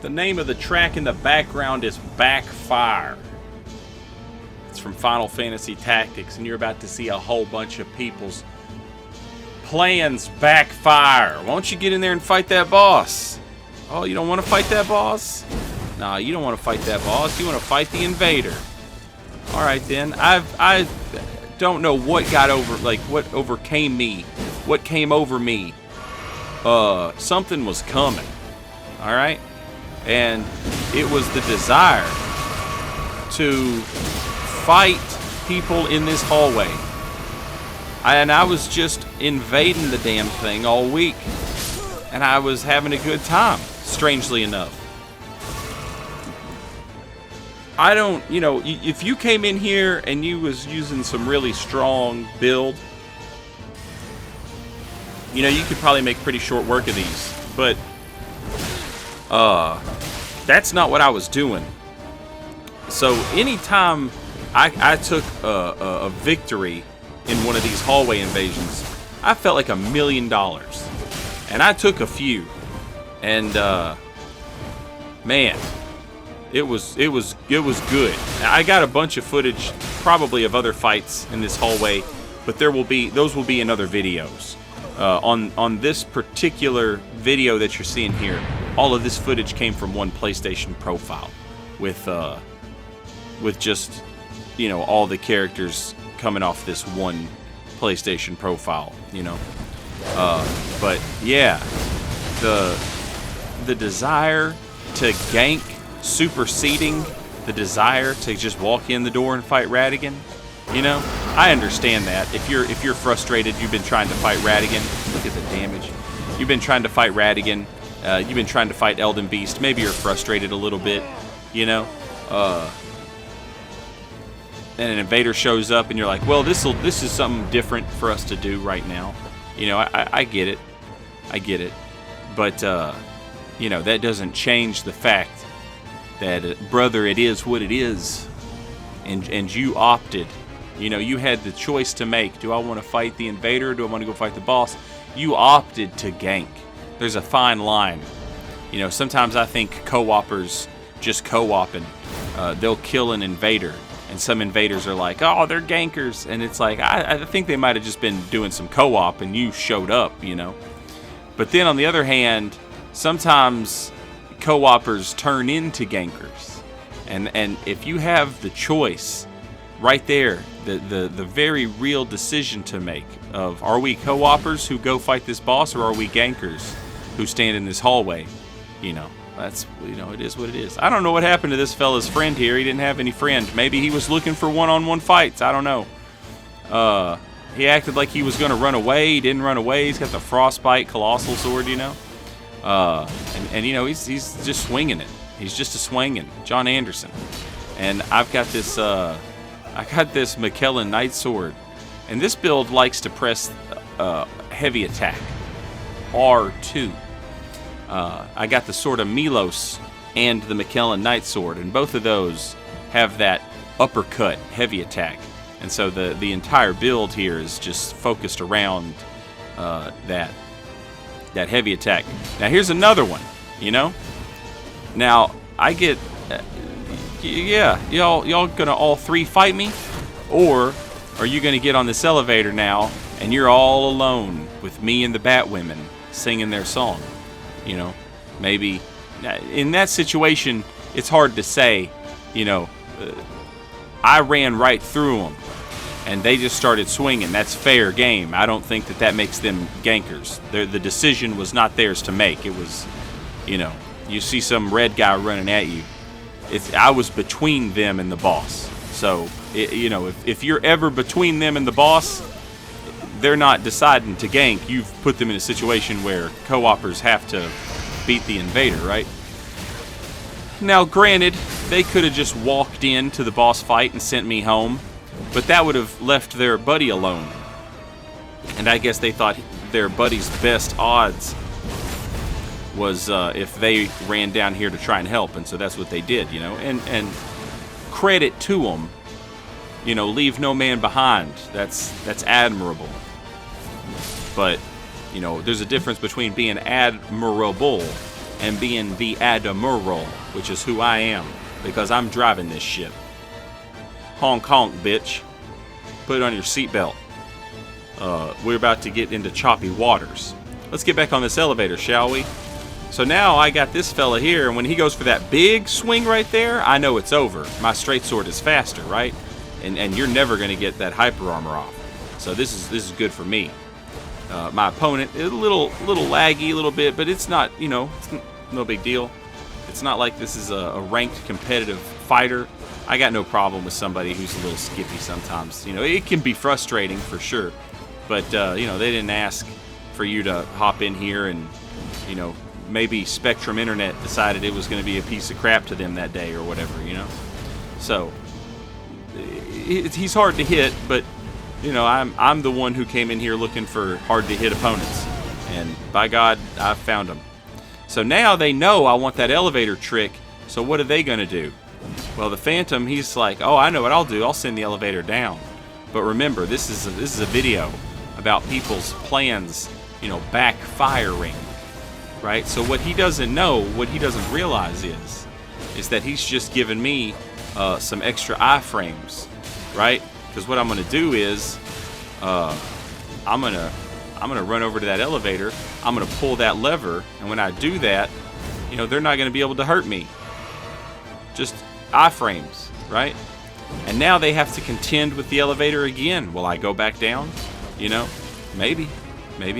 The name of the track in the background is Backfire. It's from Final Fantasy Tactics, and you're about to see a whole bunch of people's plans backfire. Why don't you get in there and fight that boss? Oh, you don't want to fight that boss? Nah, you don't want to fight that boss. You want to fight the invader. Alright then. I don't know what got over, like, what overcame me. What came over me. Something was coming. Alright? And it was the desire to fight people in this hallway. And I was just invading the damn thing all week. And I was having a good time, strangely enough. I don't, you know, if you came in here and you was using some really strong build, you know, you could probably make pretty short work of these. But that's not what I was doing. So anytime I took a victory in one of these hallway invasions, I felt like $1 million. And I took a few. And man, it was good. I got a bunch of footage probably of other fights in this hallway, but those will be in other videos. On this particular video that you're seeing here, all of this footage came from one PlayStation profile with just, you know, all the characters coming off this one PlayStation profile, you know. But yeah, the desire to gank, superseding the desire to just walk in the door and fight Radigan, you know. I understand that. If you're frustrated, you've been trying to fight Radigan. Look at the damage. You've been trying to fight Radigan. You've been trying to fight Elden Beast. Maybe you're frustrated a little bit, you know. And an invader shows up, and you're like, well, this is something different for us to do right now. You know, I get it. I get it. But, you know, that doesn't change the fact that, brother, it is what it is. And you opted. You know, you had the choice to make. Do I want to fight the invader, or do I want to go fight the boss? You opted to gank. There's a fine line. You know, sometimes I think co-opers just co-oping. They'll kill an invader, and some invaders are like, oh, they're gankers. And it's like, I think they might have just been doing some co-op, and you showed up, you know. But then on the other hand, sometimes co-opers turn into gankers. And if you have the choice right there, the very real decision to make of, are we co-opers who go fight this boss, or are we gankers who stand in this hallway? You know, that's, you know, it is what it is. I don't know what happened to this fella's friend here. He didn't have any friend. Maybe he was looking for one-on-one fights. I don't know. He acted like he was going to run away. He didn't run away. He's got the frostbite colossal sword, you know. And you know, he's just swinging it. He's just a swinging John Anderson. And I've got this McKellen Knight Sword, and this build likes to press heavy attack, R2. I got the Sword of Milos and the McKellen Knight Sword, and both of those have that uppercut heavy attack. And so the entire build here is just focused around that heavy attack. Now here's another one, you know. Now I get. Yeah, y'all gonna all three fight me? Or are you gonna get on this elevator now and you're all alone with me and the Batwomen singing their song? You know, maybe in that situation, it's hard to say, you know, I ran right through them and they just started swinging. That's fair game. I don't think that makes them gankers. The decision was not theirs to make. It was, you know, you see some red guy running at you. I was between them and the boss. So, you know, if you're ever between them and the boss, they're not deciding to gank. You've put them in a situation where co-opers have to beat the invader, right? Now, granted, they could have just walked into the boss fight and sent me home, but that would have left their buddy alone. And I guess they thought their buddy's best odds was if they ran down here to try and help, and so that's what they did, you know. And credit to them, you know, leave no man behind. That's admirable. But, you know, there's a difference between being admirable and being the Admiral, which is who I am, because I'm driving this ship. Honk honk, bitch. Put on your seatbelt. We're about to get into choppy waters. Let's get back on this elevator, shall we? So now I got this fella here, and when he goes for that big swing right there, I know it's over. My straight sword is faster, right? And you're never going to get that hyper armor off. So this is good for me. My opponent is a little laggy, a little bit, but it's not, it's no big deal. It's not like this is a ranked competitive fighter. I got no problem with somebody who's a little skippy sometimes. It can be frustrating for sure, but they didn't ask for you to hop in here and, maybe Spectrum Internet decided it was going to be a piece of crap to them that day or whatever, So he's hard to hit, but I'm the one who came in here looking for hard to hit opponents, and by God, I found them. So now they know I want that elevator trick. So what are they going to do? Well, the Phantom, he's like, oh, I know what I'll do. I'll send the elevator down. But remember, this is a video about people's plans, backfiring, right? So what he doesn't know, what he doesn't realize is that he's just given me some extra iframes, right? Because what I'm going to do is I'm gonna run over to that elevator. I'm gonna pull that lever, and when I do that, they're not going to be able to hurt me. Just iframes, right? And now they have to contend with the elevator again. Will I go back down? Maybe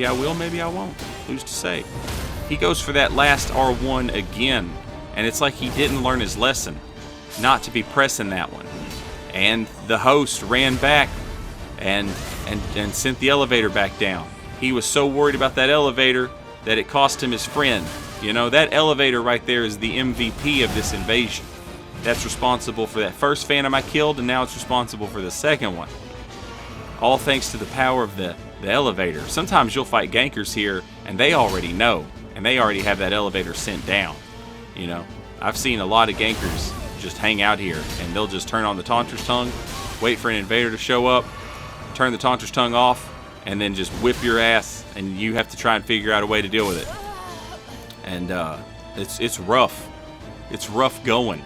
I will, maybe I won't. Who's to say? He goes for that last R1 again, and it's like he didn't learn his lesson, not to be pressing that one. And the host ran back and sent the elevator back down. He was so worried about that elevator that it cost him his friend. That elevator right there is the MVP of this invasion. That's responsible for that first Phantom I killed, and now it's responsible for the second one. All thanks to the power of the elevator. Sometimes you'll fight gankers here, and they already know, and they already have that elevator sent down. I've seen a lot of gankers just hang out here, and they'll just turn on the Taunter's Tongue, wait for an invader to show up, turn the Taunter's Tongue off, and then just whip your ass, and you have to try and figure out a way to deal with it. And it's rough. It's rough going.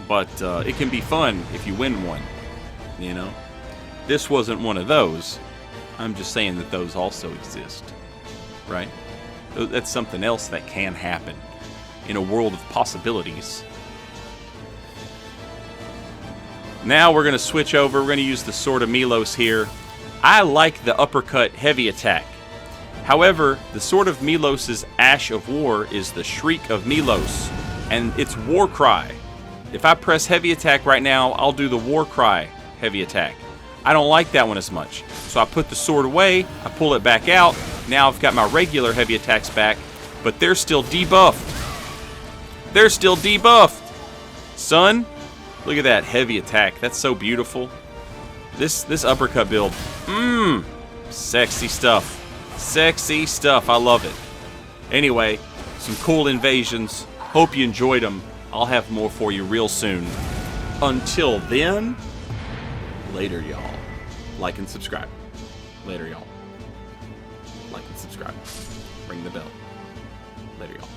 But it can be fun if you win one, This wasn't one of those. I'm just saying that those also exist, right? That's something else that can happen in a world of possibilities. Now we're going to switch over. We're going to use the Sword of Milos here. I like the uppercut heavy attack. However, the Sword of Milos' Ash of War is the Shriek of Milos, and it's War Cry. If I press heavy attack right now, I'll do the War Cry heavy attack. I don't like that one as much. So I put the sword away, I pull it back out. Now I've got my regular heavy attacks back, but they're still debuffed. They're still debuffed. Son, look at that heavy attack. That's so beautiful. This uppercut build, sexy stuff. Sexy stuff. I love it. Anyway, some cool invasions. Hope you enjoyed them. I'll have more for you real soon. Until then, later, y'all. Like and subscribe. Later, y'all. Like and subscribe. Ring the bell. Later, y'all.